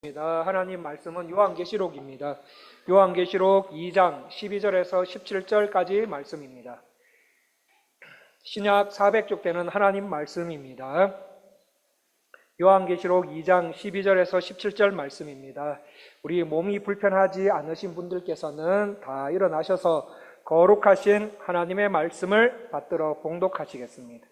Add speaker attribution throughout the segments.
Speaker 1: 하나님 말씀은 요한계시록입니다. 요한계시록 2장 12절에서 17절까지 말씀입니다. 신약 400쪽 되는 하나님 말씀입니다. 요한계시록 2장 12절에서 17절 말씀입니다. 우리 몸이 불편하지 않으신 분들께서는 다 일어나셔서 거룩하신 하나님의 말씀을 받들어 봉독하시겠습니다.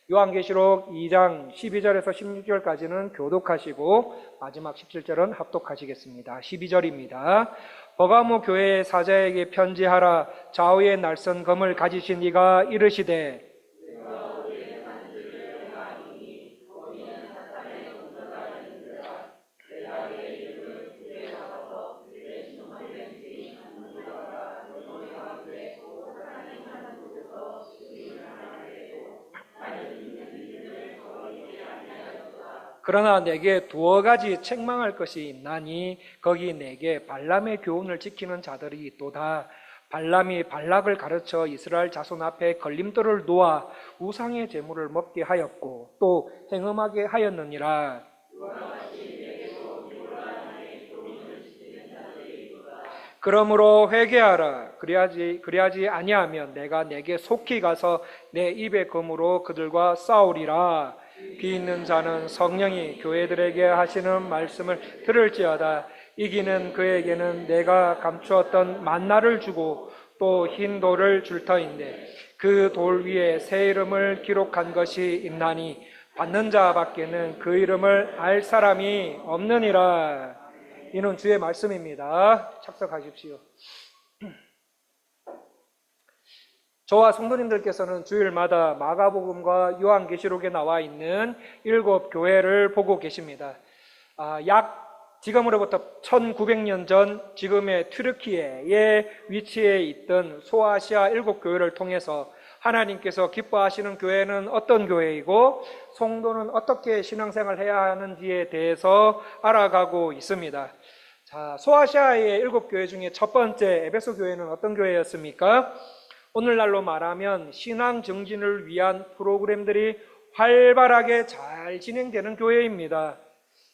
Speaker 1: 요한계시록 2장 12절에서 16절까지는 교독하시고 마지막 17절은 합독하시겠습니다. 12절입니다. 버가모 교회의 사자에게 편지하라. 좌우에 날선 검을 가지신 이가 이르시되 그러나 내게 두어 가지 책망할 것이 있나니 거기 내게 발람의 교훈을 지키는 자들이 있도다. 발람이 발락을 가르쳐 이스라엘 자손 앞에 걸림돌을 놓아 우상의 제물을 먹게 하였고 또 행음하게 하였느니라. 그러므로 회개하라. 그리하지 아니하면 내가 내게 속히 가서 내 입의 검으로 그들과 싸우리라. 비 있는 자는 성령이 교회들에게 하시는 말씀을 들을지어다. 이기는 그에게는 내가 감추었던 만나를 주고 또 흰 돌을 줄 터인데 그 돌 위에 새 이름을 기록한 것이 있나니 받는 자밖에는 그 이름을 알 사람이 없느니라. 이는 주의 말씀입니다. 착석하십시오. 저와 성도님들께서는 주일마다 마가복음과 요한계시록에 나와 있는 7 교회를 보고 계십니다. 지금으로부터 1900년 전 지금의 튀르키예에 위치해 있던 소아시아 7 교회를 통해서 하나님께서 기뻐하시는 교회는 어떤 교회이고 성도는 어떻게 신앙생활을 해야 하는지에 대해서 알아가고 있습니다. 자, 소아시아의 7 교회 중에 첫 번째 에베소 교회는 어떤 교회였습니까? 오늘날로 말하면 신앙 정진을 위한 프로그램들이 활발하게 잘 진행되는 교회입니다.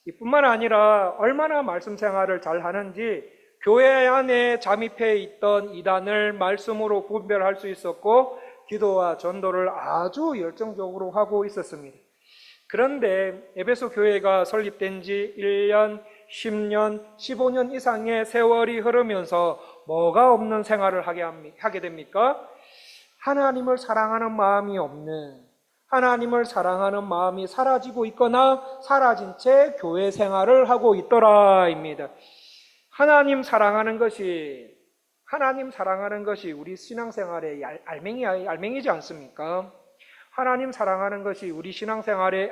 Speaker 1: 이뿐만 아니라 얼마나 말씀 생활을 잘 하는지 교회 안에 잠입해 있던 이단을 말씀으로 분별할 수 있었고 기도와 전도를 아주 열정적으로 하고 있었습니다. 그런데 에베소 교회가 설립된 지 1년, 10년, 15년 이상의 세월이 흐르면서 뭐가 없는 생활을 하게 됩니까? 하나님을 사랑하는 마음이 없는, 하나님을 사랑하는 마음이 사라지고 있거나 사라진 채 교회 생활을 하고 있더라입니다. 하나님 사랑하는 것이 우리 신앙생활의 알맹이지 않습니까? 하나님 사랑하는 것이 우리 신앙생활의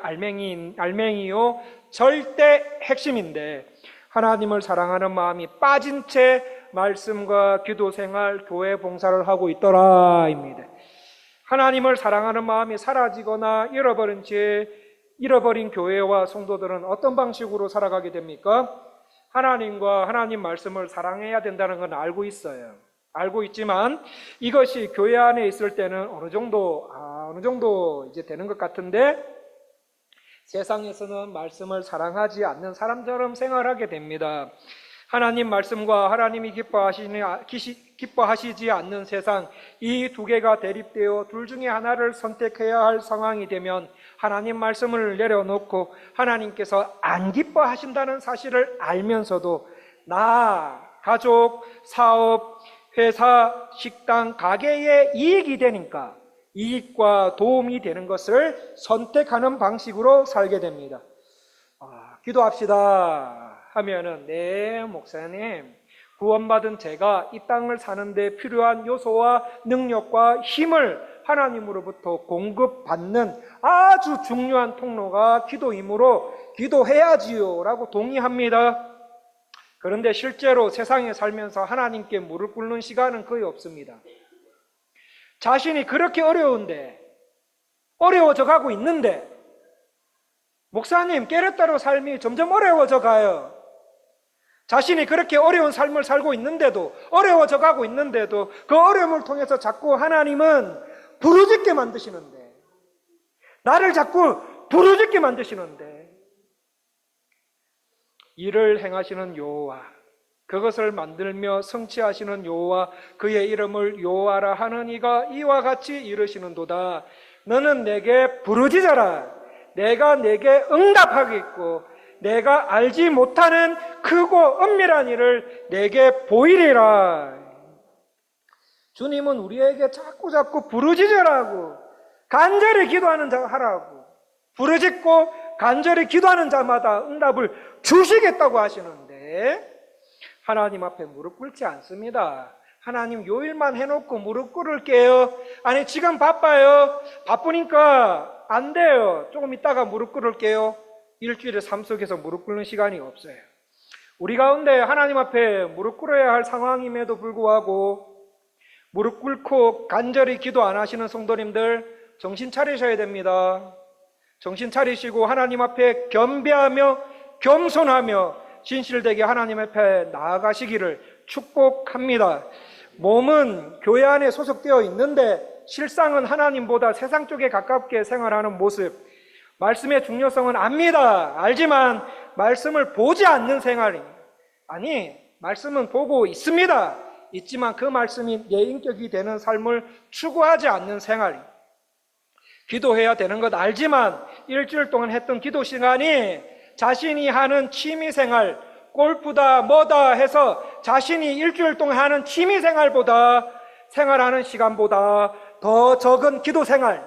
Speaker 1: 알맹이요 절대 핵심인데 하나님을 사랑하는 마음이 빠진 채 말씀과 기도생활, 교회 봉사를 하고 있더라입니다. 하나님을 사랑하는 마음이 사라지거나 잃어버린 교회와 성도들은 어떤 방식으로 살아가게 됩니까? 하나님과 하나님 말씀을 사랑해야 된다는 건 알고 있어요. 알고 있지만 이것이 교회 안에 있을 때는 어느 정도 이제 되는 것 같은데 세상에서는 말씀을 사랑하지 않는 사람처럼 생활하게 됩니다. 하나님 말씀과 하나님이 기뻐하시지 않는 세상, 이 두 개가 대립되어 둘 중에 하나를 선택해야 할 상황이 되면 하나님 말씀을 내려놓고 하나님께서 안 기뻐하신다는 사실을 알면서도 나, 가족, 사업, 회사, 식당, 가게에 이익이 되니까 이익과 도움이 되는 것을 선택하는 방식으로 살게 됩니다. 기도합시다 하면은 네 목사님, 구원받은 제가 이 땅을 사는데 필요한 요소와 능력과 힘을 하나님으로부터 공급받는 아주 중요한 통로가 기도이므로 기도해야지요 라고 동의합니다. 그런데 실제로 세상에 살면서 하나님께 무릎 꿇는 시간은 거의 없습니다. 자신이 그렇게 어려워져 가고 있는데 목사님, 깨르따로 삶이 점점 어려워져 가요. 자신이 그렇게 어려운 삶을 살고 있는데도, 어려워져 가고 있는데도 그 어려움을 통해서 자꾸 하나님은 부르짖게 만드시는데, 나를 자꾸 부르짖게 만드시는데 일을 행하시는 여호와, 그것을 만들며 성취하시는 여호와, 그의 이름을 여호와라 하는 이가 이와 같이 이르시는도다. 너는 내게 부르짖어라. 내가 내게 응답하겠고 내가 알지 못하는 크고 은밀한 일을 내게 보이리라. 주님은 우리에게 자꾸 부르짖으라고, 간절히 기도하는 자 하라고, 부르짖고 간절히 기도하는 자마다 응답을 주시겠다고 하시는데 하나님 앞에 무릎 꿇지 않습니다. 하나님 요일만 해놓고 무릎 꿇을게요. 아니 지금 바빠요. 바쁘니까 안 돼요. 조금 있다가 무릎 꿇을게요. 일주일에 삶 속에서 무릎 꿇는 시간이 없어요. 우리 가운데 하나님 앞에 무릎 꿇어야 할 상황임에도 불구하고 무릎 꿇고 간절히 기도 안 하시는 성도님들 정신 차리셔야 됩니다. 정신 차리시고 하나님 앞에 겸비하며 겸손하며 진실되게 하나님 앞에 나아가시기를 축복합니다. 몸은 교회 안에 소속되어 있는데 실상은 하나님보다 세상 쪽에 가깝게 생활하는 모습, 말씀의 중요성은 압니다. 알지만 말씀을 보지 않는 생활이, 아니 말씀은 보고 있습니다. 있지만 그 말씀이 내 인격이 되는 삶을 추구하지 않는 생활이, 기도해야 되는 것 알지만 일주일 동안 했던 기도 시간이 자신이 하는 취미생활, 골프다 뭐다 해서 자신이 일주일 동안 하는 취미생활보다, 생활하는 시간보다 더 적은 기도생활,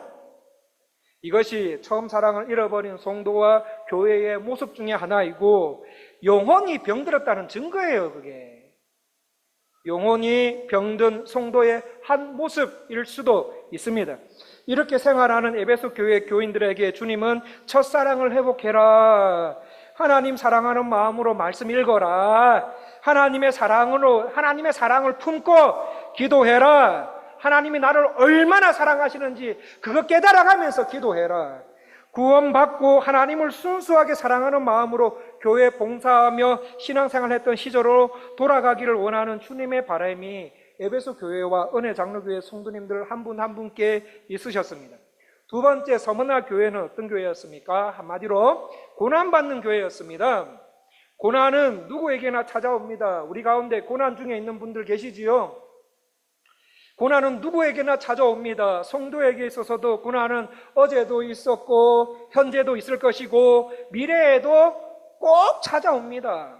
Speaker 1: 이것이 처음 사랑을 잃어버린 성도와 교회의 모습 중에 하나이고 영혼이 병들었다는 증거예요. 그게 영혼이 병든 성도의 한 모습일 수도 있습니다. 이렇게 생활하는 에베소 교회 교인들에게 주님은 첫사랑을 회복해라, 하나님 사랑하는 마음으로 말씀 읽어라, 하나님의 사랑을 품고 기도해라, 하나님이 나를 얼마나 사랑하시는지 그거 깨달아가면서 기도해라, 구원받고 하나님을 순수하게 사랑하는 마음으로 교회 봉사하며 신앙생활했던 시절로 돌아가기를 원하는 주님의 바람이 에베소 교회와 은혜 장로교회 성도님들 한 분 한 분께 있으셨습니다. 두 번째, 서머나 교회는 어떤 교회였습니까? 한마디로 고난받는 교회였습니다. 고난은 누구에게나 찾아옵니다. 우리 가운데 고난 중에 있는 분들 계시지요? 고난은 누구에게나 찾아옵니다. 성도에게 있어서도 고난은 어제도 있었고 현재도 있을 것이고 미래에도 꼭 찾아옵니다.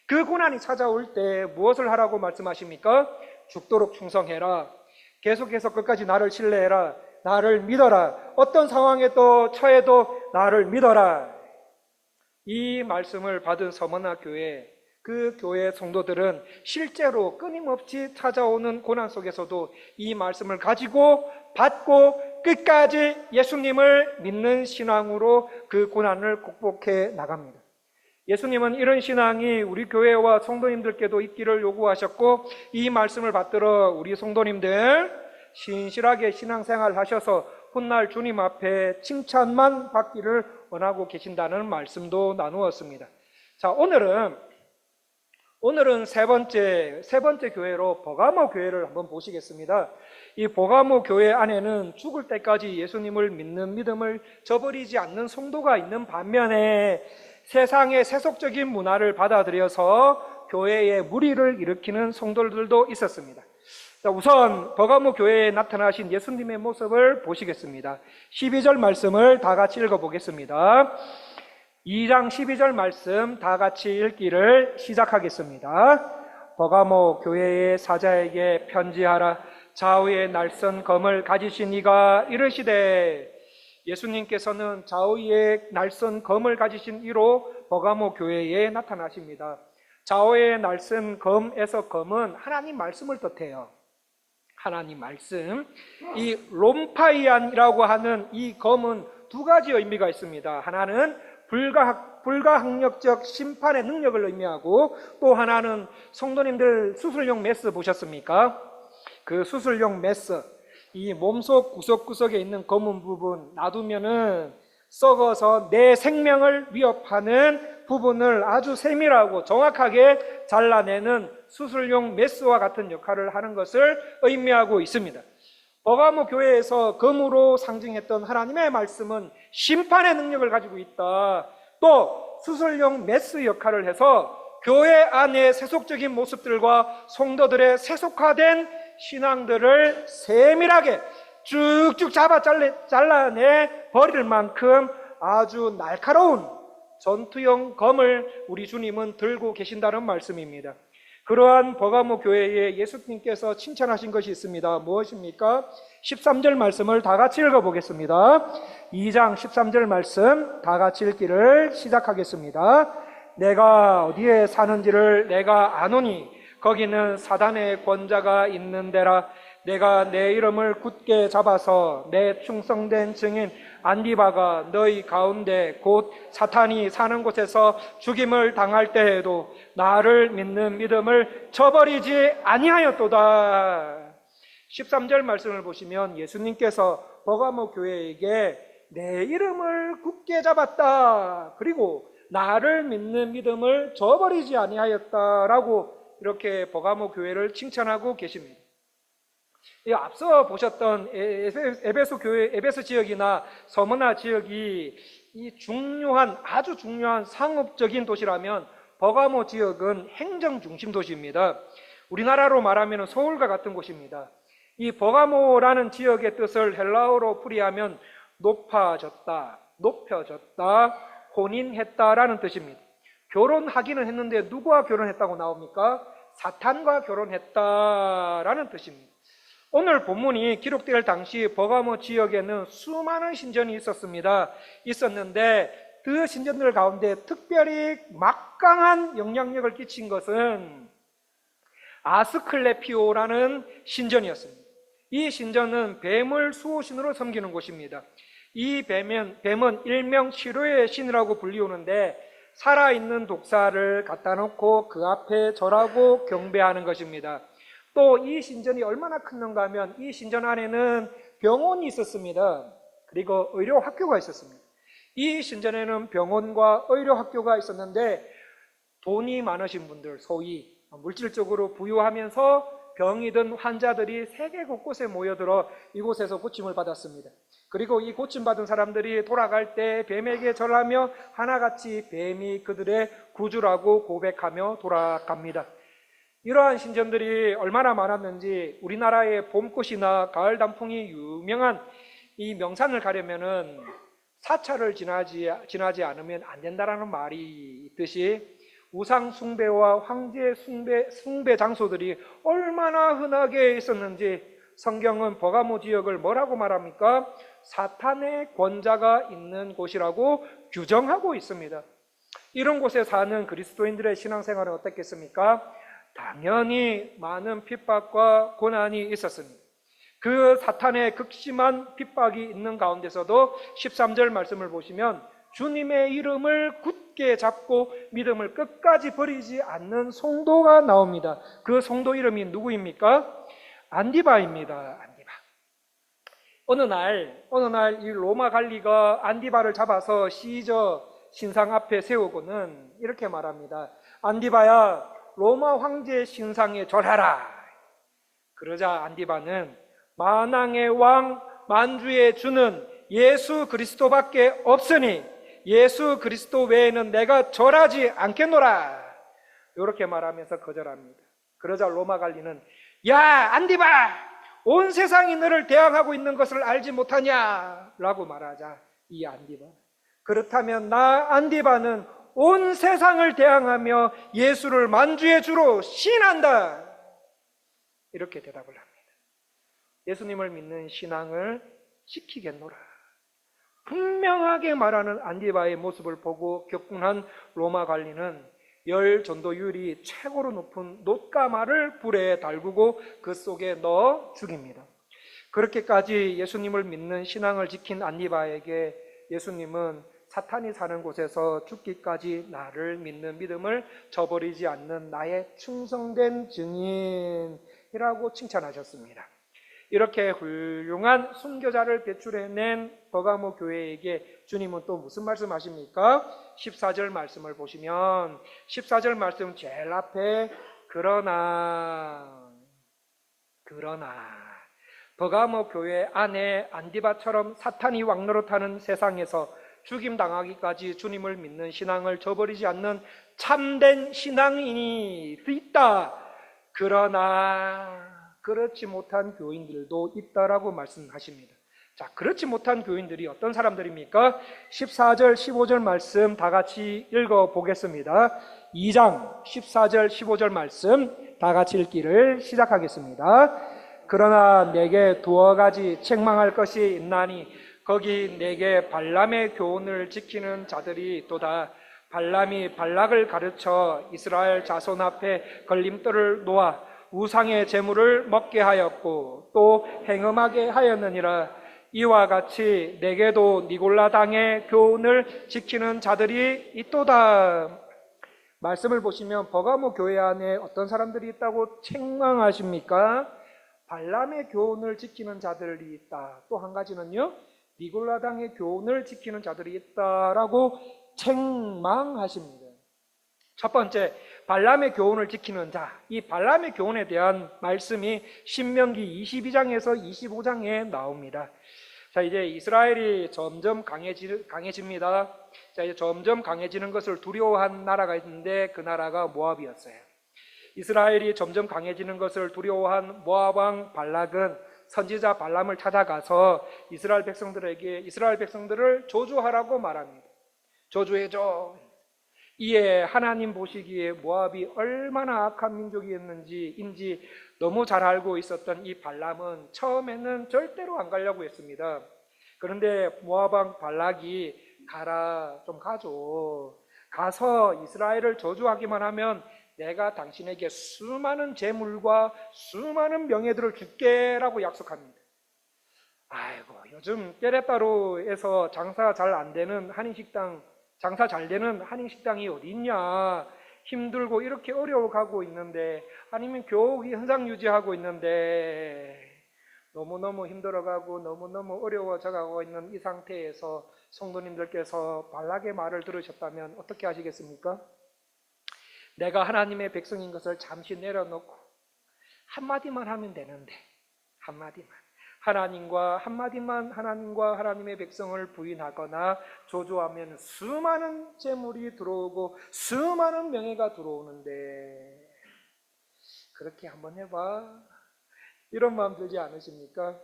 Speaker 1: 그 고난이 찾아올 때 무엇을 하라고 말씀하십니까? 죽도록 충성해라, 계속해서 끝까지 나를 신뢰해라, 나를 믿어라, 어떤 상황에 또 처해도 나를 믿어라. 이 말씀을 받은 서머나 교회, 그 교회 성도들은 실제로 끊임없이 찾아오는 고난 속에서도 이 말씀을 가지고 받고 끝까지 예수님을 믿는 신앙으로 그 고난을 극복해 나갑니다. 예수님은 이런 신앙이 우리 교회와 성도님들께도 있기를 요구하셨고 이 말씀을 받들어 우리 성도님들 신실하게 신앙생활 하셔서 훗날 주님 앞에 칭찬만 받기를 원하고 계신다는 말씀도 나누었습니다. 자, 오늘은 세 번째 교회로 버가모 교회를 한번 보시겠습니다. 이 버가모 교회 안에는 죽을 때까지 예수님을 믿는 믿음을 저버리지 않는 성도가 있는 반면에 세상의 세속적인 문화를 받아들여서 교회에 무리를 일으키는 성도들도 있었습니다. 자, 우선 버가모 교회에 나타나신 예수님의 모습을 보시겠습니다. 12절 말씀을 다 같이 읽어보겠습니다. 2장 12절 말씀 다 같이 읽기를 시작하겠습니다. 버가모 교회의 사자에게 편지하라. 좌우에 날선 검을 가지신 이가 이르시되, 예수님께서는 좌우에 날선 검을 가지신 이로 버가모 교회에 나타나십니다. 좌우에 날선 검에서 검은 하나님 말씀을 뜻해요. 하나님 말씀. 이 롬파이안이라고 하는 이 검은 두 가지 의미가 있습니다. 하나는 불가항력적 심판의 능력을 의미하고, 또 하나는 성도님들 수술용 메스 보셨습니까? 그 수술용 메스, 이 몸속 구석구석에 있는 검은 부분 놔두면은 썩어서 내 생명을 위협하는 부분을 아주 세밀하고 정확하게 잘라내는 수술용 메스와 같은 역할을 하는 것을 의미하고 있습니다. 버가모 교회에서 검으로 상징했던 하나님의 말씀은 심판의 능력을 가지고 있다. 또 수술용 메스 역할을 해서 교회 안의 세속적인 모습들과 성도들의 세속화된 신앙들을 세밀하게 쭉쭉 잘라내 버릴 만큼 아주 날카로운 전투용 검을 우리 주님은 들고 계신다는 말씀입니다. 그러한 버가모 교회에 예수님께서 칭찬하신 것이 있습니다. 무엇입니까? 13절 말씀을 다 같이 읽어보겠습니다. 2장 13절 말씀 다 같이 읽기를 시작하겠습니다. 내가 어디에 사는지를 내가 아노니 거기는 사단의 권자가 있는 데라. 내가 내 이름을 굳게 잡아서 내 충성된 증인 안디바가 너희 가운데 곧 사탄이 사는 곳에서 죽임을 당할 때에도 나를 믿는 믿음을 저버리지 아니하였도다. 13절 말씀을 보시면 예수님께서 버가모 교회에게 내 이름을 굳게 잡았다, 그리고 나를 믿는 믿음을 저버리지 아니하였다라고 이렇게 버가모 교회를 칭찬하고 계십니다. 앞서 보셨던 에베소 교회, 에베소 지역이나 서머나 지역이 이 아주 중요한 상업적인 도시라면 버가모 지역은 행정 중심 도시입니다. 우리나라로 말하면 서울과 같은 곳입니다. 이 버가모라는 지역의 뜻을 헬라어로 풀이하면 높아졌다, 높여졌다, 혼인했다라는 뜻입니다. 결혼하기는 했는데 누구와 결혼했다고 나옵니까? 사탄과 결혼했다라는 뜻입니다. 오늘 본문이 기록될 당시 버가모 지역에는 수많은 신전이 있었는데 그 신전들 가운데 특별히 막강한 영향력을 끼친 것은 아스클레피오라는 신전이었습니다. 이 신전은 뱀을 수호신으로 섬기는 곳입니다. 이 뱀은 일명 치료의 신이라고 불리우는데 살아있는 독사를 갖다 놓고 그 앞에 절하고 경배하는 것입니다. 또 이 신전이 얼마나 큰가 하면 이 신전 안에는 병원이 있었습니다. 그리고 의료학교가 있었습니다. 이 신전에는 병원과 의료학교가 있었는데 돈이 많으신 분들, 소위 물질적으로 부유하면서 병이 든 환자들이 세계 곳곳에 모여들어 이곳에서 고침을 받았습니다. 그리고 이 고침받은 사람들이 돌아갈 때 뱀에게 절하며 하나같이 뱀이 그들의 구주라고 고백하며 돌아갑니다. 이러한 신전들이 얼마나 많았는지 우리나라의 봄꽃이나 가을 단풍이 유명한 이 명산을 가려면은 사찰을 지나지 않으면 안 된다라는 말이 있듯이 우상 숭배와 황제 숭배 장소들이 얼마나 흔하게 있었는지 성경은 버가모 지역을 뭐라고 말합니까? 사탄의 권자가 있는 곳이라고 규정하고 있습니다. 이런 곳에 사는 그리스도인들의 신앙생활은 어떻겠습니까? 당연히 많은 핍박과 고난이 있었습니다. 그 사탄의 극심한 핍박이 있는 가운데서도 13절 말씀을 보시면 주님의 이름을 굳게 잡고 믿음을 끝까지 버리지 않는 성도가 나옵니다. 그 성도 이름이 누구입니까? 안디바입니다. 안디바. 어느 날 이 로마 관리가 안디바를 잡아서 시저 신상 앞에 세우고는 이렇게 말합니다. 안디바야, 로마 황제 신상에 절하라. 그러자 안디바는 만왕의 왕, 만주의 주는 예수 그리스도밖에 없으니 예수 그리스도 외에는 내가 절하지 않겠노라. 이렇게 말하면서 거절합니다. 그러자 로마 관리는 야, 안디바! 온 세상이 너를 대항하고 있는 것을 알지 못하냐? 라고 말하자 이 안디바, 그렇다면 나 안디바는 온 세상을 대항하며 예수를 만주의 주로 시인한다. 이렇게 대답을 합니다. 예수님을 믿는 신앙을 지키겠노라. 분명하게 말하는 안디바의 모습을 보고 격분한 로마 관리는 열 전도율이 최고로 높은 놋가마를 불에 달구고 그 속에 넣어 죽입니다. 그렇게까지 예수님을 믿는 신앙을 지킨 안디바에게 예수님은 사탄이 사는 곳에서 죽기까지 나를 믿는 믿음을 저버리지 않는 나의 충성된 증인이라고 칭찬하셨습니다. 이렇게 훌륭한 순교자를 배출해낸 버가모 교회에게 주님은 또 무슨 말씀하십니까? 14절 말씀을 보시면 14절 말씀 제일 앞에 그러나 버가모 교회 안에 안디바처럼 사탄이 왕노릇하는 세상에서 죽임당하기까지 주님을 믿는 신앙을 저버리지 않는 참된 신앙인이 있다. 그러나 그렇지 못한 교인들도 있다라고 말씀하십니다. 자, 그렇지 못한 교인들이 어떤 사람들입니까? 14절, 15절 말씀 다 같이 읽어보겠습니다. 2장 14절, 15절 말씀 다 같이 읽기를 시작하겠습니다. 그러나 내게 두어 가지 책망할 것이 있나니 거기 내게 발람의 교훈을 지키는 자들이 있도다. 발람이 발락을 가르쳐 이스라엘 자손 앞에 걸림돌을 놓아 우상의 제물을 먹게 하였고 또 행음하게 하였느니라. 이와 같이 내게도 니골라 당의 교훈을 지키는 자들이 있도다. 말씀을 보시면 버가모 교회 안에 어떤 사람들이 있다고 책망하십니까? 발람의 교훈을 지키는 자들이 있다. 또 한 가지는요, 니골라 당의 교훈을 지키는 자들이 있다라고 책망하십니다. 첫 번째, 발람의 교훈을 지키는 자. 이 발람의 교훈에 대한 말씀이 신명기 22장에서 25장에 나옵니다. 자, 이제 이스라엘이 점점 강해집니다. 자, 이제 점점 강해지는 것을 두려워한 나라가 있는데 그 나라가 모압이었어요. 이스라엘이 점점 강해지는 것을 두려워한 모압 왕 발락은 선지자 발람을 찾아가서 이스라엘 백성들을 조주하라고 말합니다. 조주해줘. 이에 하나님 보시기에 모압이 얼마나 악한 민족이었는지 너무 잘 알고 있었던 이 발람은 처음에는 절대로 안 가려고 했습니다. 그런데 모압 왕 발락이 가라, 좀 가줘. 가서 이스라엘을 저주하기만 하면 내가 당신에게 수많은 재물과 수많은 명예들을 줄게라고 약속합니다. 아이고, 요즘 깨레따로에서 장사 잘 안 되는 한인식당, 장사 잘 되는 한인식당이 어디 있냐? 힘들고 이렇게 어려워가고 있는데, 아니면 겨우 현상 유지하고 있는데 너무너무 힘들어가고 너무너무 어려워져가고 있는 이 상태에서 성도님들께서 발락의 말을 들으셨다면 어떻게 하시겠습니까? 내가 하나님의 백성인 것을 잠시 내려놓고 한마디만 하면 되는데, 한마디만, 하나님과 하나님의 백성을 부인하거나 조조하면 수많은 재물이 들어오고 수많은 명예가 들어오는데, 그렇게 한번 해봐. 이런 마음 들지 않으십니까?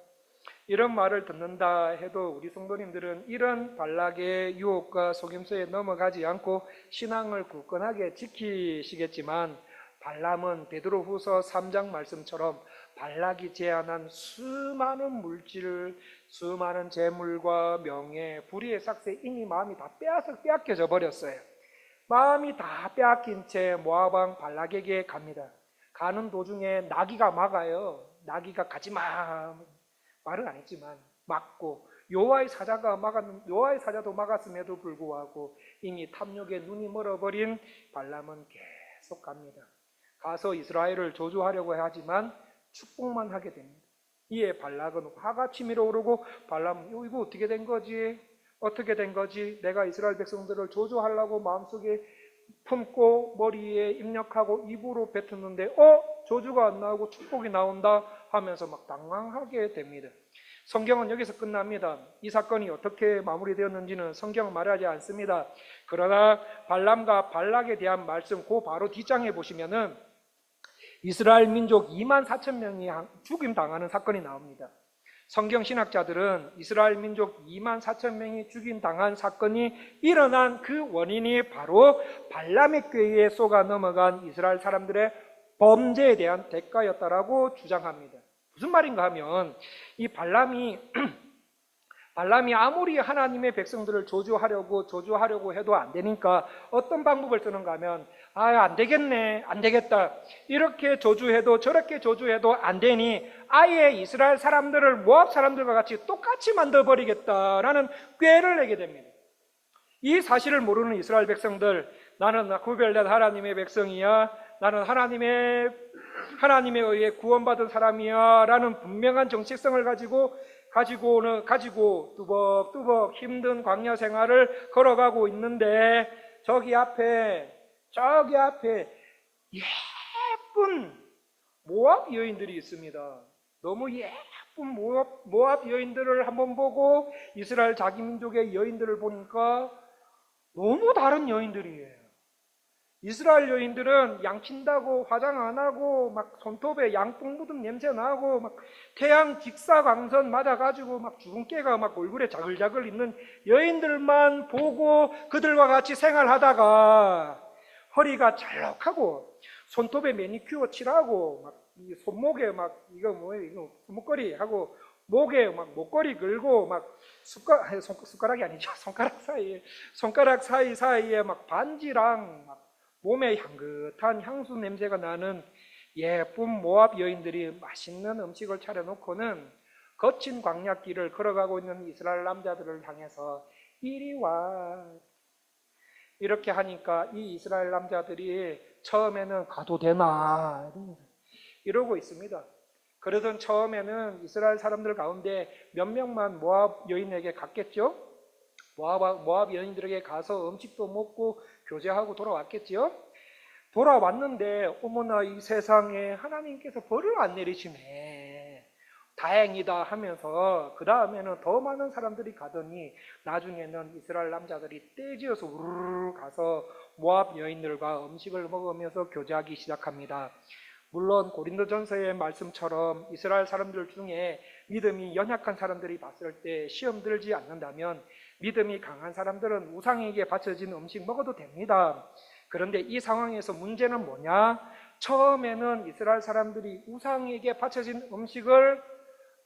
Speaker 1: 이런 말을 듣는다 해도 우리 성도님들은 이런 발락의 유혹과 속임수에 넘어가지 않고 신앙을 굳건하게 지키시겠지만, 발람은 베드로후서 3장 말씀처럼 발락이 제안한 수많은 물질, 수많은 재물과 명예, 불의의 삭새, 이미 마음이 다 빼앗겨져 버렸어요. 마음이 다 빼앗긴 채 모압 왕 발락에게 갑니다. 가는 도중에 나귀가 막아요. 나귀가 가지마 말은 안 했지만 막고, 여호와의 사자도 막았음에도 불구하고 이미 탐욕에 눈이 멀어버린 발람은 계속 갑니다. 가서 이스라엘을 저주하려고 하지만 축복만 하게 됩니다. 이에 발락은 화가 치밀어 오르고, 발람은 이거 어떻게 된 거지? 어떻게 된 거지? 내가 이스라엘 백성들을 저주하려고 마음속에 품고 머리에 입력하고 입으로 뱉었는데 저주가 안 나오고 축복이 나온다 하면서 막 당황하게 됩니다. 성경은 여기서 끝납니다. 이 사건이 어떻게 마무리되었는지는 성경은 말하지 않습니다. 그러나 발람과 발락에 대한 말씀 그 바로 뒷장에 보시면은 이스라엘 민족 24,000명이 죽임당하는 사건이 나옵니다. 성경 신학자들은 이스라엘 민족 24,000명이 죽임당한 사건이 일어난 그 원인이 바로 발람의 꾀에 속아 넘어간 이스라엘 사람들의 범죄에 대한 대가였다라고 주장합니다. 무슨 말인가 하면, 이 발람이 아무리 하나님의 백성들을 조주하려고 해도 안 되니까 어떤 방법을 쓰는가 하면, 안 되겠네, 안 되겠다, 이렇게 조주해도 저렇게 조주해도 안 되니 아예 이스라엘 사람들을 모압 사람들과 같이 똑같이 만들어버리겠다라는 꾀를 내게 됩니다. 이 사실을 모르는 이스라엘 백성들, 나는 구별된 하나님의 백성이야, 나는 하나님에 의해 구원받은 사람이야 라는 분명한 정체성을 가지고 뚜벅뚜벅 힘든 광야 생활을 걸어가고 있는데, 저기 앞에 예쁜 모압 여인들이 있습니다. 너무 예쁜 모압 여인들을 한번 보고 이스라엘 자기 민족의 여인들을 보니까 너무 다른 여인들이에요. 이스라엘 여인들은 양친다고 화장 안 하고 막 손톱에 양뽕 묻은 냄새 나고 막 태양 직사광선 맞아가지고 막 주근깨가 막 얼굴에 자글자글 있는 여인들만 보고 그들과 같이 생활하다가 허리가 잘록하고 손톱에 매니큐어 칠하고 막 손목에 막 이거 뭐예요 이거 손목걸이 하고 목에 막 목걸이 걸고 막 숟가락이 아니죠 손가락 사이사이에 막 반지랑 막 몸에 향긋한 향수 냄새가 나는 예쁜 모압 여인들이 맛있는 음식을 차려놓고는 거친 광야길을 걸어가고 있는 이스라엘 남자들을 향해서 이리 와. 이렇게 하니까 이 이스라엘 남자들이 처음에는 가도 되나 이러고 있습니다. 그러던 처음에는 이스라엘 사람들 가운데 몇 명만 모압 여인에게 갔겠죠? 모압 여인들에게 가서 음식도 먹고 교제하고 돌아왔겠지요? 돌아왔는데 어머나 이 세상에 하나님께서 벌을 안 내리시네. 다행이다 하면서 그 다음에는 더 많은 사람들이 가더니 나중에는 이스라엘 남자들이 떼지어서 우르르 가서 모압 여인들과 음식을 먹으면서 교제하기 시작합니다. 물론 고린도전서의 말씀처럼 이스라엘 사람들 중에 믿음이 연약한 사람들이 봤을 때 시험 들지 않는다면 믿음이 강한 사람들은 우상에게 바쳐진 음식 먹어도 됩니다. 그런데 이 상황에서 문제는 뭐냐? 처음에는 이스라엘 사람들이 우상에게 바쳐진 음식을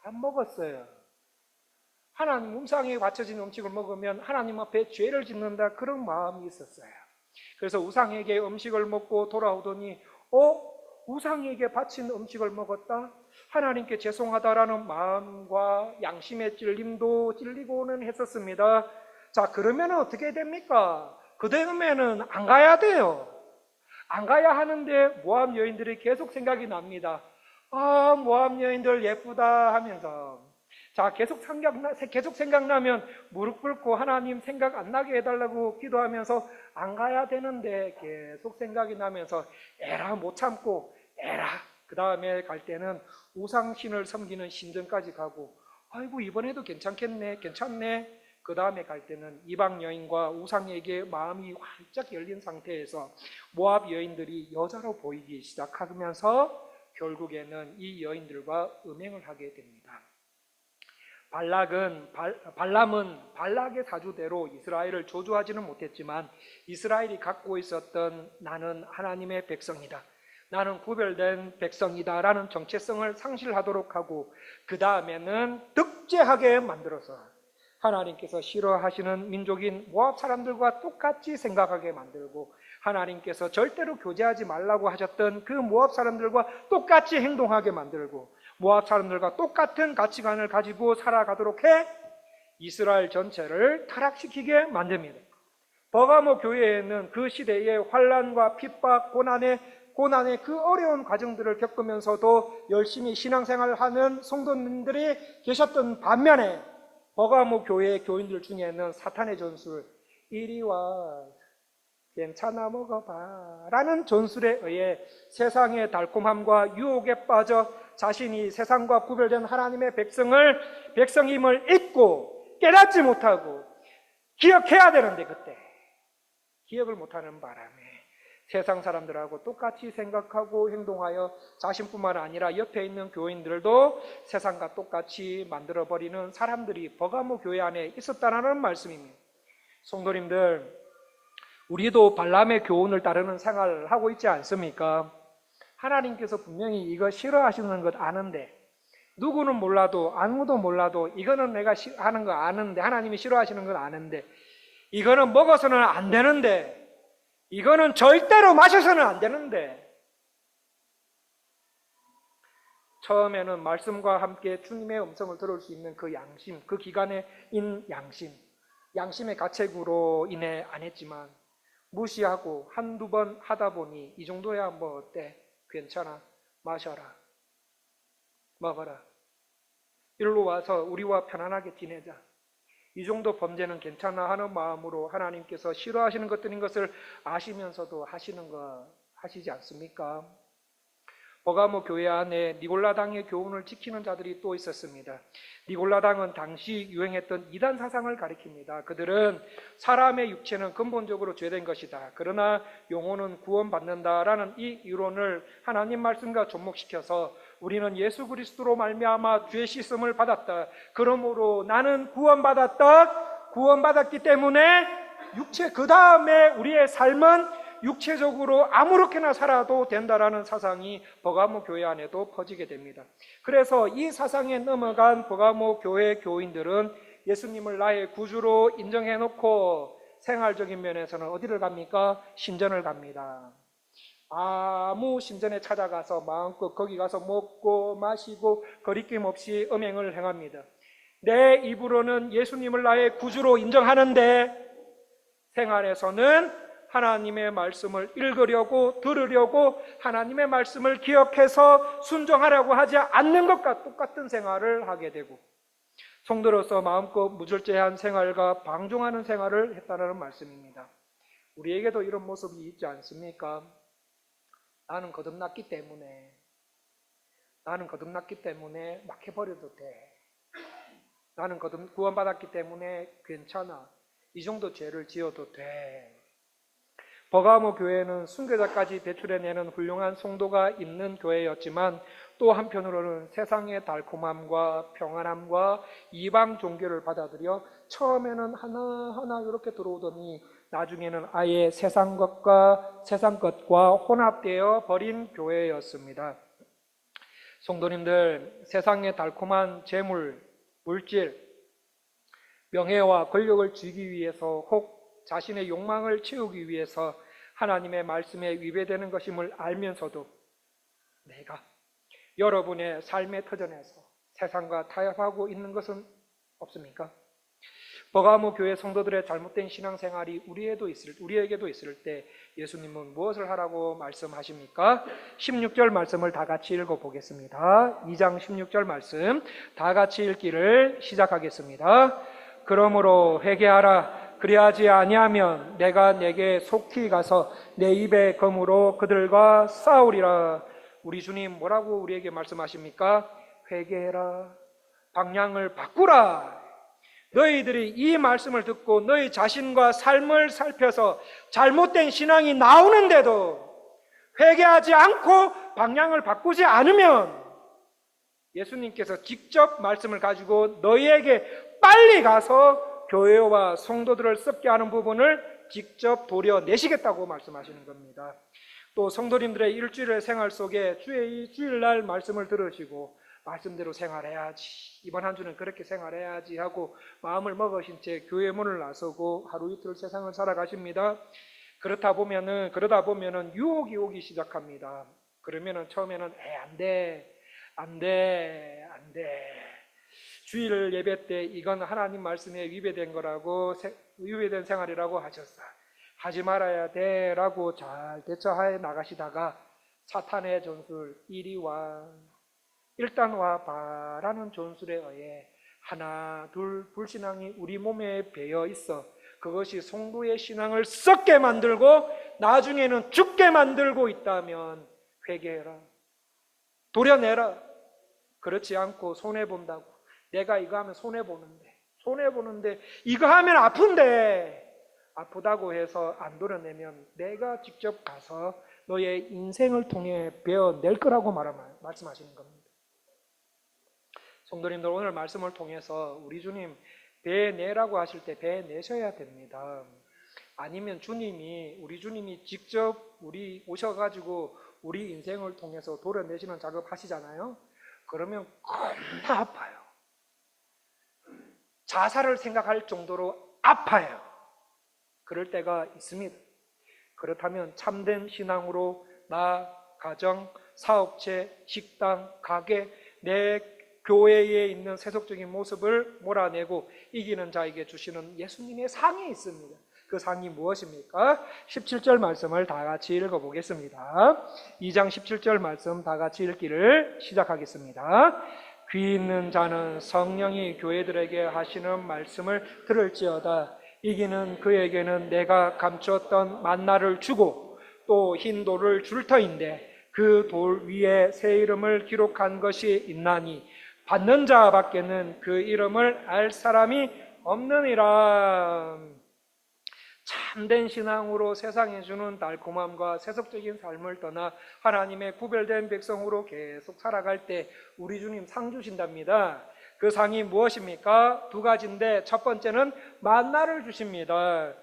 Speaker 1: 안 먹었어요. 하나님 우상에게 바쳐진 음식을 먹으면 하나님 앞에 죄를 짓는다 그런 마음이 있었어요. 그래서 우상에게 음식을 먹고 돌아오더니 우상에게 바친 음식을 먹었다? 하나님께 죄송하다라는 마음과 양심의 찔림도 찔리고는 했었습니다. 자, 그러면 어떻게 됩니까? 그 다음에는 안 가야 돼요. 안 가야 하는데 모압 여인들이 계속 생각이 납니다. 아, 모압 여인들 예쁘다 하면서 자, 계속 생각나면 무릎 꿇고 하나님 생각 안 나게 해달라고 기도하면서 안 가야 되는데 계속 생각이 나면서 에라 못 참고 에라 그 다음에 갈 때는 우상신을 섬기는 신전까지 가고 아이고 이번에도 괜찮네 그 다음에 갈 때는 이방 여인과 우상에게 마음이 활짝 열린 상태에서 모압 여인들이 여자로 보이기 시작하면서 결국에는 이 여인들과 음행을 하게 됩니다. 발람은 발락의 사주대로 이스라엘을 저주하지는 못했지만 이스라엘이 갖고 있었던 나는 하나님의 백성이다, 나는 구별된 백성이다 라는 정체성을 상실하도록 하고 그 다음에는 득죄하게 만들어서 하나님께서 싫어하시는 민족인 모압 사람들과 똑같이 생각하게 만들고 하나님께서 절대로 교제하지 말라고 하셨던 그 모압 사람들과 똑같이 행동하게 만들고 모압 사람들과 똑같은 가치관을 가지고 살아가도록 해 이스라엘 전체를 타락시키게 만듭니다. 버가모 교회에는 그 시대의 환난과 핍박, 고난의 그 어려운 과정들을 겪으면서도 열심히 신앙생활을 하는 성도님들이 계셨던 반면에 버가모 교회의 교인들 중에는 사탄의 전술, 이리 와 괜찮아 먹어봐 라는 전술에 의해 세상의 달콤함과 유혹에 빠져 자신이 세상과 구별된 하나님의 백성임을 잊고 깨닫지 못하고 기억해야 되는데 그때 기억을 못하는 바람에 세상 사람들하고 똑같이 생각하고 행동하여 자신뿐만 아니라 옆에 있는 교인들도 세상과 똑같이 만들어버리는 사람들이 버가모 교회 안에 있었다는 말씀입니다. 성도님들, 우리도 발람의 교훈을 따르는 생활을 하고 있지 않습니까? 하나님께서 분명히 이거 싫어하시는 것 아는데 누구는 몰라도 아무도 몰라도 이거는 내가 하는 거 아는데 하나님이 싫어하시는 건 아는데 이거는 먹어서는 안 되는데 이거는 절대로 마셔서는 안 되는데 처음에는 말씀과 함께 주님의 음성을 들을 수 있는 그 양심, 그 기간에 인 양심의 가책으로 인해 안 했지만 무시하고 한두 번 하다 보니 이 정도야 뭐 어때? 괜찮아. 마셔라. 먹어라. 일로 와서 우리와 편안하게 지내자. 이 정도 범죄는 괜찮아 하는 마음으로 하나님께서 싫어하시는 것들인 것을 아시면서도 하시는 거 하시지 않습니까? 버가모 교회 안에 니골라당의 교훈을 지키는 자들이 또 있었습니다. 니골라당은 당시 유행했던 이단 사상을 가리킵니다. 그들은 사람의 육체는 근본적으로 죄된 것이다. 그러나 영혼은 구원받는다라는 이 이론을 하나님 말씀과 접목시켜서 우리는 예수 그리스도로 말미암아 죄 씻음을 받았다. 그러므로 나는 구원받았다. 구원받았기 때문에 육체 그 다음에 우리의 삶은 육체적으로 아무렇게나 살아도 된다라는 사상이 버가모 교회 안에도 퍼지게 됩니다. 그래서 이 사상에 넘어간 버가모 교회 교인들은 예수님을 나의 구주로 인정해놓고 생활적인 면에서는 어디를 갑니까? 신전을 갑니다. 아무 신전에 찾아가서 마음껏 거기 가서 먹고 마시고 거리낌 없이 음행을 행합니다. 내 입으로는 예수님을 나의 구주로 인정하는데 생활에서는 하나님의 말씀을 읽으려고 들으려고 하나님의 말씀을 기억해서 순종하려고 하지 않는 것과 똑같은 생활을 하게 되고 성도로서 마음껏 무절제한 생활과 방종하는 생활을 했다는 말씀입니다. 우리에게도 이런 모습이 있지 않습니까? 나는 거듭났기 때문에 막 해버려도 돼. 나는 구원받았기 때문에 괜찮아. 이 정도 죄를 지어도 돼. 버가모 교회는 순교자까지 배출해내는 훌륭한 성도가 있는 교회였지만 또 한편으로는 세상의 달콤함과 평안함과 이방 종교를 받아들여 처음에는 하나하나 이렇게 들어오더니 나중에는 아예 세상 것과 혼합되어 버린 교회였습니다. 성도님들, 세상의 달콤한 재물, 물질, 명예와 권력을 주기 위해서 혹 자신의 욕망을 채우기 위해서 하나님의 말씀에 위배되는 것임을 알면서도 내가 여러분의 삶의 터전에서 세상과 타협하고 있는 것은 없습니까? 버가모 교회 성도들의 잘못된 신앙생활이 우리에게도 있을 때 예수님은 무엇을 하라고 말씀하십니까? 16절 말씀을 다 같이 읽어보겠습니다. 2장 16절 말씀 다 같이 읽기를 시작하겠습니다. 그러므로 회개하라. 그리하지 아니하면 내가 내게 속히 가서 내 입의 검으로 그들과 싸우리라. 우리 주님 뭐라고 우리에게 말씀하십니까? 회개해라. 방향을 바꾸라. 너희들이 이 말씀을 듣고 너희 자신과 삶을 살펴서 잘못된 신앙이 나오는데도 회개하지 않고 방향을 바꾸지 않으면 예수님께서 직접 말씀을 가지고 너희에게 빨리 가서 교회와 성도들을 썩게 하는 부분을 직접 도려내시겠다고 말씀하시는 겁니다. 또 성도님들의 일주일의 생활 속에 주의 주일날 말씀을 들으시고 말씀대로 생활해야지, 이번 한 주는 그렇게 생활해야지 하고 마음을 먹으신 채 교회 문을 나서고 하루 이틀 세상을 살아가십니다. 그러다 보면은 유혹이 오기 시작합니다. 그러면은 처음에는 안 돼. 주일 예배 때 이건 하나님 말씀에 위배된 생활이라고 하셨어. 하지 말아야 돼 라고 잘 대처하여 나가시다가 사탄의 전술, 이리 와, 일단 와봐라는 전술에 의해 하나 둘 불신앙이 우리 몸에 배어 있어 그것이 성도의 신앙을 썩게 만들고 나중에는 죽게 만들고 있다면 회개해라. 도려내라. 그렇지 않고 손해본다고. 내가 이거 하면 손해보는데 이거 하면 아프다고 해서 안 도려내면 내가 직접 가서 너의 인생을 통해 베어낼 거라고 말씀하시는 겁니다. 성도님들, 오늘 말씀을 통해서 우리 주님 배내라고 하실 때 배내셔야 됩니다. 아니면 우리 주님이 직접 오셔가지고 우리 인생을 통해서 도려내시는 작업 하시잖아요. 그러면 겁나 아파요. 자살을 생각할 정도로 아파요. 그럴 때가 있습니다. 그렇다면 참된 신앙으로 나, 가정, 사업체, 식당, 가게, 내 교회에 있는 세속적인 모습을 몰아내고 이기는 자에게 주시는 예수님의 상이 있습니다. 그 상이 무엇입니까? 17절 말씀을 다 같이 읽어보겠습니다. 2장 17절 말씀 다 같이 읽기를 시작하겠습니다. 귀 있는 자는 성령이 교회들에게 하시는 말씀을 들을지어다. 이기는 그에게는 내가 감추었던 만나를 주고 또 흰 돌을 줄 터인데 그 돌 위에 새 이름을 기록한 것이 있나니 받는 자밖에는 그 이름을 알 사람이 없느니라. 참된 신앙으로 세상에 주는 달콤함과 세속적인 삶을 떠나 하나님의 구별된 백성으로 계속 살아갈 때 우리 주님 상 주신답니다. 그 상이 무엇입니까? 두 가지인데 첫 번째는 만나를 주십니다.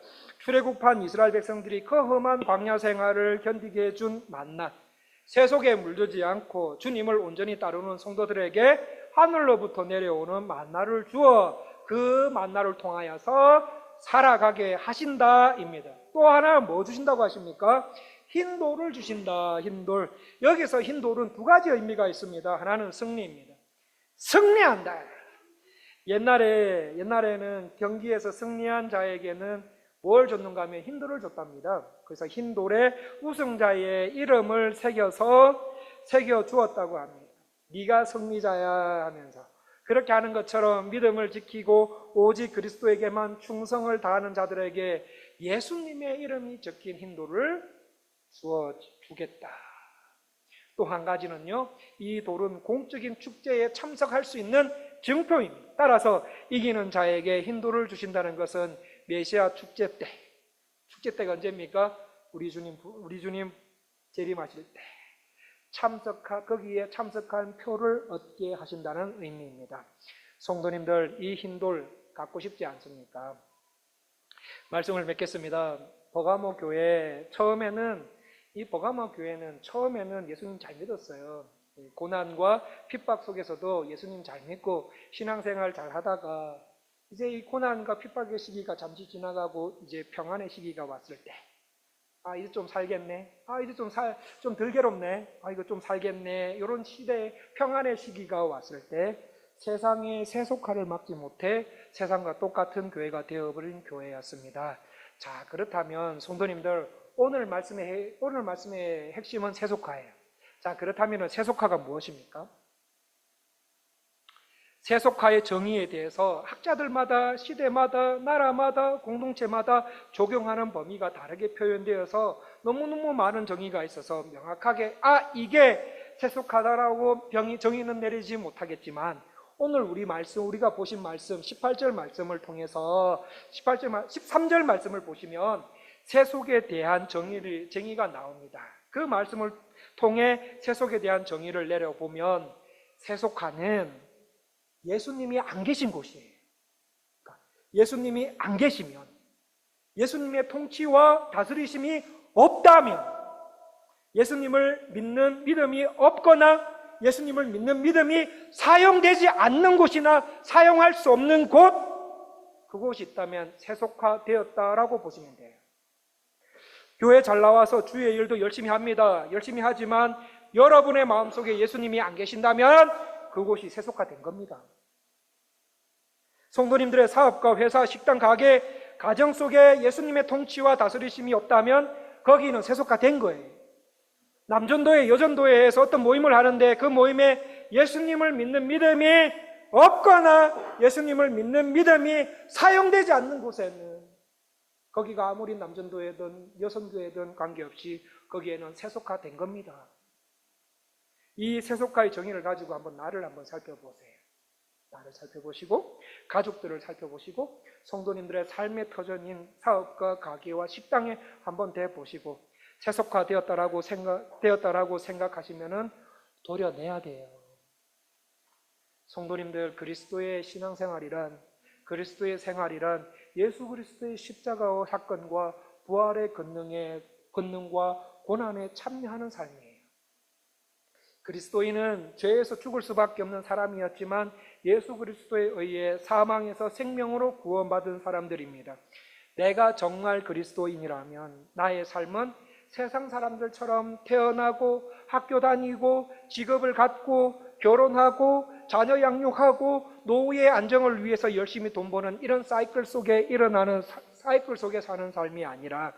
Speaker 1: 출애굽한 이스라엘 백성들이 그 험한 광야 생활을 견디게 해준 만나, 세속에 물들지 않고 주님을 온전히 따르는 성도들에게 하늘로부터 내려오는 만나를 주어 그 만나를 통하여서 살아가게 하신다입니다. 또 하나 뭐 주신다고 하십니까? 흰돌을 주신다. 흰돌. 여기서 흰돌은 두 가지 의미가 있습니다. 하나는 승리입니다. 승리한다. 옛날에는 경기에서 승리한 자에게는 뭘 줬는가 하면 흰돌을 줬답니다. 그래서 흰돌에 우승자의 이름을 새겨 주었다고 합니다. 네가 승리자야 하면서. 그렇게 하는 것처럼 믿음을 지키고 오직 그리스도에게만 충성을 다하는 자들에게 예수님의 이름이 적힌 흰돌을 주겠다. 또 한 가지는요, 이 돌은 공적인 축제에 참석할 수 있는 증표입니다. 따라서 이기는 자에게 흰돌을 주신다는 것은 메시아 축제 때가 언제입니까? 우리 주님 재림하실 때 거기에 참석한 표를 얻게 하신다는 의미입니다. 성도님들, 이 흰돌 갖고 싶지 않습니까? 말씀을 맺겠습니다. 버가모 교회는 처음에는 예수님 잘 믿었어요. 고난과 핍박 속에서도 예수님 잘 믿고 신앙생활 잘 하다가 이제 이 고난과 핍박의 시기가 잠시 지나가고 이제 평안의 시기가 왔을 때, 이제 좀 살겠네. 이제 좀 덜 괴롭네. 이거 좀 살겠네. 이런 시대의 평안의 시기가 왔을 때 세상의 세속화를 막지 못해 세상과 똑같은 교회가 되어버린 교회였습니다. 자, 그렇다면 성도님들, 오늘 말씀의 핵심은 세속화예요. 자, 그렇다면 세속화가 무엇입니까? 세속화의 정의에 대해서 학자들마다, 시대마다, 나라마다, 공동체마다 적용하는 범위가 다르게 표현되어서 너무너무 많은 정의가 있어서 명확하게 이게 세속화다라고 정의는 내리지 못하겠지만, 오늘 우리가 보신 말씀 18절 말씀을 통해서 13절 말씀을 보시면 세속에 대한 정의가 나옵니다. 그 말씀을 통해 세속에 대한 정의를 내려보면 세속화는 예수님이 안 계신 곳이에요. 예수님이 안 계시면, 예수님의 통치와 다스리심이 없다면, 예수님을 믿는 믿음이 없거나 예수님을 믿는 믿음이 사용되지 않는 곳이나 사용할 수 없는 그곳이 있다면 세속화되었다라고 보시면 돼요. 교회 잘 나와서 주의 일도 열심히 합니다. 열심히 하지만 여러분의 마음속에 예수님이 안 계신다면 그곳이 세속화된 겁니다. 성도님들의 사업과 회사, 식당, 가게, 가정 속에 예수님의 통치와 다스리심이 없다면 거기는 세속화된 거예요. 남전도회, 여전도회에서 어떤 모임을 하는데 그 모임에 예수님을 믿는 믿음이 없거나 예수님을 믿는 믿음이 사용되지 않는 곳에는, 거기가 아무리 남전도회든 여선교회든 관계없이 거기에는 세속화된 겁니다. 이 세속화의 정의를 가지고 나를 한번 살펴보세요. 나를 살펴보시고 가족들을 살펴보시고 성도님들의 삶의 터전인 사업과 가게와 식당에 한번 대보시고 세속화되었다라고 생각하시면은 도려내야 돼요. 성도님들, 그리스도의 신앙생활이란, 그리스도의 생활이란 예수 그리스도의 십자가와 사건과 부활의 권능과 고난에 참여하는 삶이에요. 그리스도인은 죄에서 죽을 수밖에 없는 사람이었지만 예수 그리스도에 의해 사망에서 생명으로 구원받은 사람들입니다. 내가 정말 그리스도인이라면 나의 삶은 세상 사람들처럼 태어나고 학교 다니고 직업을 갖고 결혼하고 자녀 양육하고 노후의 안정을 위해서 열심히 돈 버는 이런 사이클 속에 사는 삶이 아니라,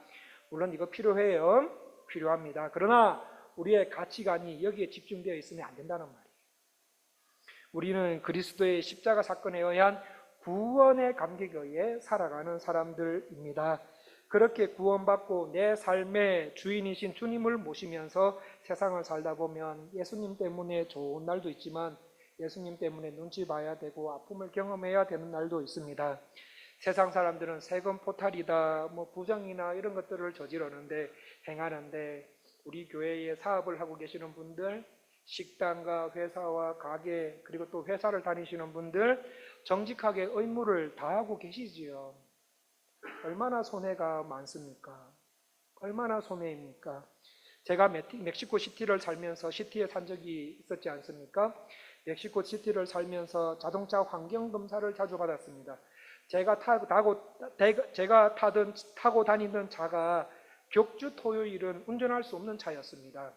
Speaker 1: 물론 이거 필요합니다. 그러나 우리의 가치관이 여기에 집중되어 있으면 안 된다는 말이에요. 우리는 그리스도의 십자가 사건에 의한 구원의 감격에 의해 살아가는 사람들입니다. 그렇게 구원받고 내 삶의 주인이신 주님을 모시면서 세상을 살다 보면 예수님 때문에 좋은 날도 있지만 예수님 때문에 눈치 봐야 되고 아픔을 경험해야 되는 날도 있습니다. 세상 사람들은 세금 포탈이다, 부정이나 이런 것들을 저지르는데 행하는데 우리 교회에 사업을 하고 계시는 분들, 식당과 회사와 가게 그리고 또 회사를 다니시는 분들 정직하게 의무를 다하고 계시지요. 얼마나 손해가 많습니까? 얼마나 손해입니까? 제가 멕시코 시티를 살면서 시티에 산 적이 있었지 않습니까? 멕시코 시티를 살면서 자동차 환경 검사를 자주 받았습니다. 제가 타고 다니던 차가 격주 토요일은 운전할 수 없는 차였습니다.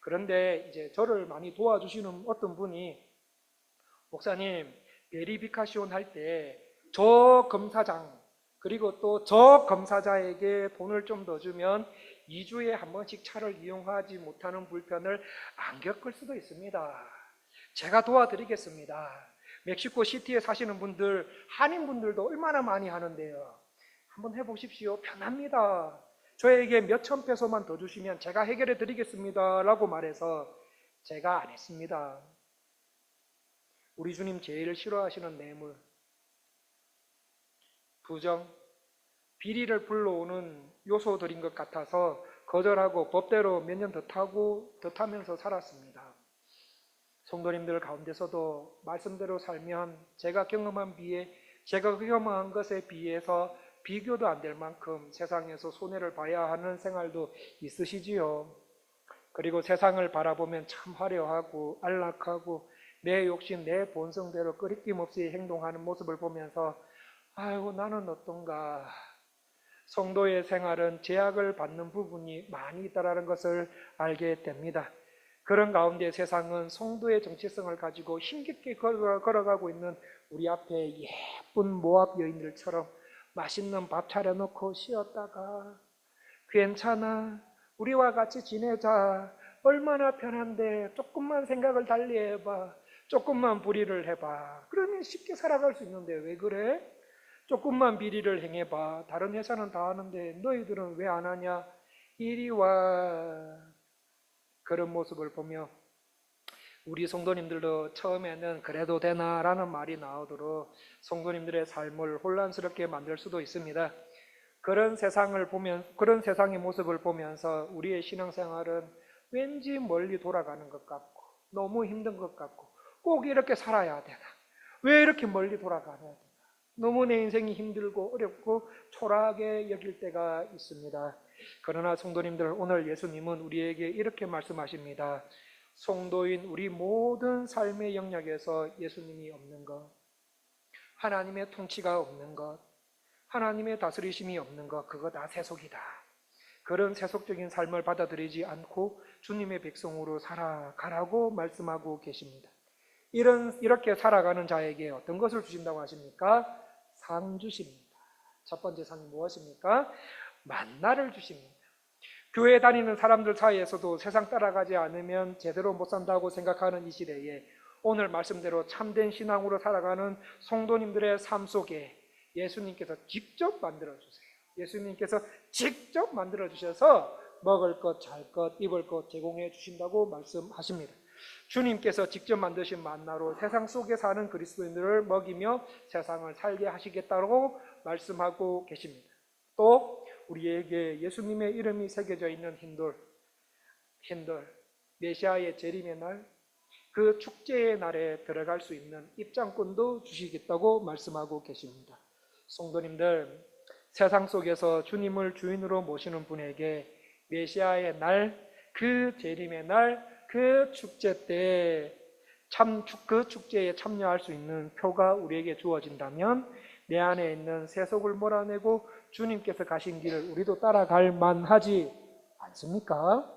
Speaker 1: 그런데 이제 저를 많이 도와주시는 어떤 분이 목사님 베리피카시온 할 때 저 검사장 그리고 또 저 검사자에게 돈을 좀 더 주면 2주에 한 번씩 차를 이용하지 못하는 불편을 안 겪을 수도 있습니다. 제가 도와드리겠습니다. 멕시코 시티에 사시는 분들, 한인분들도 얼마나 많이 하는데요. 한번 해보십시오. 편합니다. 저에게 몇천 페소만 더 주시면 제가 해결해 드리겠습니다. 라고 말해서 제가 안 했습니다. 우리 주님 제일 싫어하시는 뇌물, 부정, 비리를 불러오는 요소들인 것 같아서 거절하고 법대로 몇 년 더 타면서 살았습니다. 성도님들 가운데서도 말씀대로 살면 제가 경험한 것에 비해서 비교도 안 될 만큼 세상에서 손해를 봐야 하는 생활도 있으시지요. 그리고 세상을 바라보면 참 화려하고 안락하고 내 욕심, 내 본성대로 끄리낌 없이 행동하는 모습을 보면서 아이고 나는 어떤가. 성도의 생활은 제약을 받는 부분이 많이 있다는 것을 알게 됩니다. 그런 가운데 세상은 성도의 정체성을 가지고 힘겹게 걸어가고 있는 우리 앞에 예쁜 모압 여인들처럼 맛있는 밥 차려놓고 쉬었다가 괜찮아, 우리와 같이 지내자, 얼마나 편한데 조금만 생각을 달리 해봐, 조금만 불의를 해봐, 그러면 쉽게 살아갈 수 있는데 왜 그래? 조금만 비리를 행해봐, 다른 회사는 다 하는데 너희들은 왜 안 하냐? 이리 와. 그런 모습을 보며 우리 성도님들도 처음에는 그래도 되나라는 말이 나오도록 성도님들의 삶을 혼란스럽게 만들 수도 있습니다. 그런 세상의 모습을 보면서 우리의 신앙생활은 왠지 멀리 돌아가는 것 같고 너무 힘든 것 같고 꼭 이렇게 살아야 되나? 왜 이렇게 멀리 돌아가야 되나? 너무 내 인생이 힘들고 어렵고 초라하게 여길 때가 있습니다. 그러나 성도님들, 오늘 예수님은 우리에게 이렇게 말씀하십니다. 성도인 우리 모든 삶의 영역에서 예수님이 없는 것, 하나님의 통치가 없는 것, 하나님의 다스리심이 없는 것, 그거 다 세속이다. 그런 세속적인 삶을 받아들이지 않고 주님의 백성으로 살아가라고 말씀하고 계십니다. 이렇게 살아가는 자에게 어떤 것을 주신다고 하십니까? 상 주십니다. 첫 번째 상이 무엇입니까? 만나를 주십니다. 교회 다니는 사람들 사이에서도 세상 따라가지 않으면 제대로 못 산다고 생각하는 이 시대에 오늘 말씀대로 참된 신앙으로 살아가는 성도님들의 삶 속에 예수님께서 직접 만들어주세요. 예수님께서 직접 만들어주셔서 먹을 것, 잘 것, 입을 것 제공해 주신다고 말씀하십니다. 주님께서 직접 만드신 만나로 세상 속에 사는 그리스도인들을 먹이며 세상을 살게 하시겠다고 말씀하고 계십니다. 또 우리에게 예수님의 이름이 새겨져 있는 흰돌, 메시아의 재림의 날, 그 축제의 날에 들어갈 수 있는 입장권도 주시겠다고 말씀하고 계십니다. 성도님들, 세상 속에서 주님을 주인으로 모시는 분에게 메시아의 날, 그 재림의 날, 그 축제 때 그 축제에 참여할 수 있는 표가 우리에게 주어진다면 내 안에 있는 세속을 몰아내고 주님께서 가신 길을 우리도 따라갈 만하지 않습니까?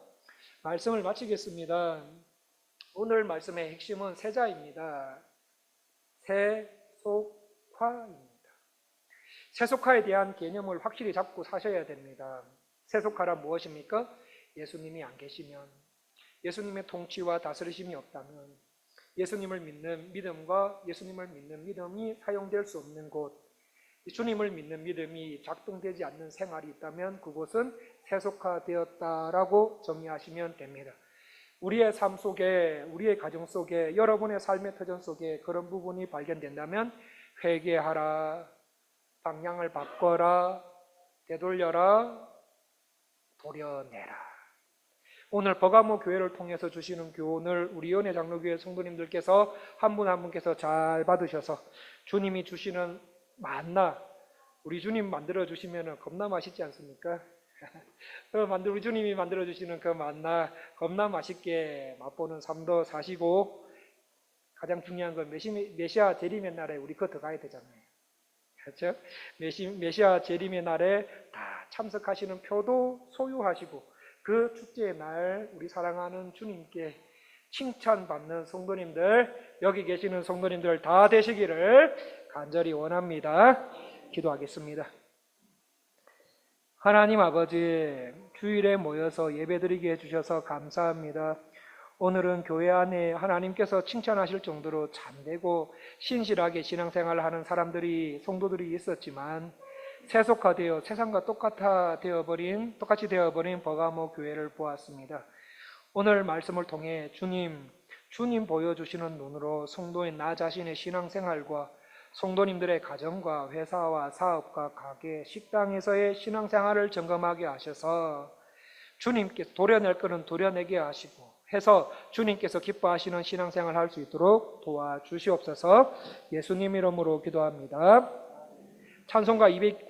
Speaker 1: 말씀을 마치겠습니다. 오늘 말씀의 핵심은 세자입니다. 세속화입니다. 세속화에 대한 개념을 확실히 잡고 사셔야 됩니다. 세속화란 무엇입니까? 예수님이 안 계시면, 예수님의 통치와 다스리심이 없다면, 예수님을 믿는 믿음과 예수님을 믿는 믿음이 사용될 수 없는 곳, 주님을 믿는 믿음이 작동되지 않는 생활이 있다면 그곳은 세속화되었다라고 정의하시면 됩니다. 우리의 삶 속에, 우리의 가정 속에, 여러분의 삶의 터전 속에 그런 부분이 발견된다면 회개하라, 방향을 바꿔라, 되돌려라, 도려내라. 오늘 버가모 교회를 통해서 주시는 교훈을 우리 연회 장로교회 성도님들께서 한 분 한 분께서 잘 받으셔서 주님이 주시는 만나, 우리 주님 만들어 주시면 겁나 맛있지 않습니까? 우리 주님이 만들어 주시는 그 만나 겁나 맛있게 맛보는 삶도 사시고, 가장 중요한 건 메시아 재림의 날에 우리 그거 더 가야 되잖아요. 그렇죠? 메시아 재림의 날에 다 참석하시는 표도 소유하시고, 그 축제의 날 우리 사랑하는 주님께 칭찬받는 성도님들, 여기 계시는 성도님들 다 되시기를 간절히 원합니다. 기도하겠습니다. 하나님 아버지, 주일에 모여서 예배드리게 해주셔서 감사합니다. 오늘은 교회 안에 하나님께서 칭찬하실 정도로 참되고 신실하게 신앙생활을 하는 사람들이, 성도들이 있었지만 세속화되어 세상과 똑같이 되어버린 버가모 교회를 보았습니다. 오늘 말씀을 통해 주님 보여주시는 눈으로 성도인 나 자신의 신앙생활과 성도님들의 가정과 회사와 사업과 가게, 식당에서의 신앙생활을 점검하게 하셔서 주님께서 도려낼 것은 도려내게 하시고 해서 주님께서 기뻐하시는 신앙생활을 할 수 있도록 도와주시옵소서. 예수님 이름으로 기도합니다. 찬송가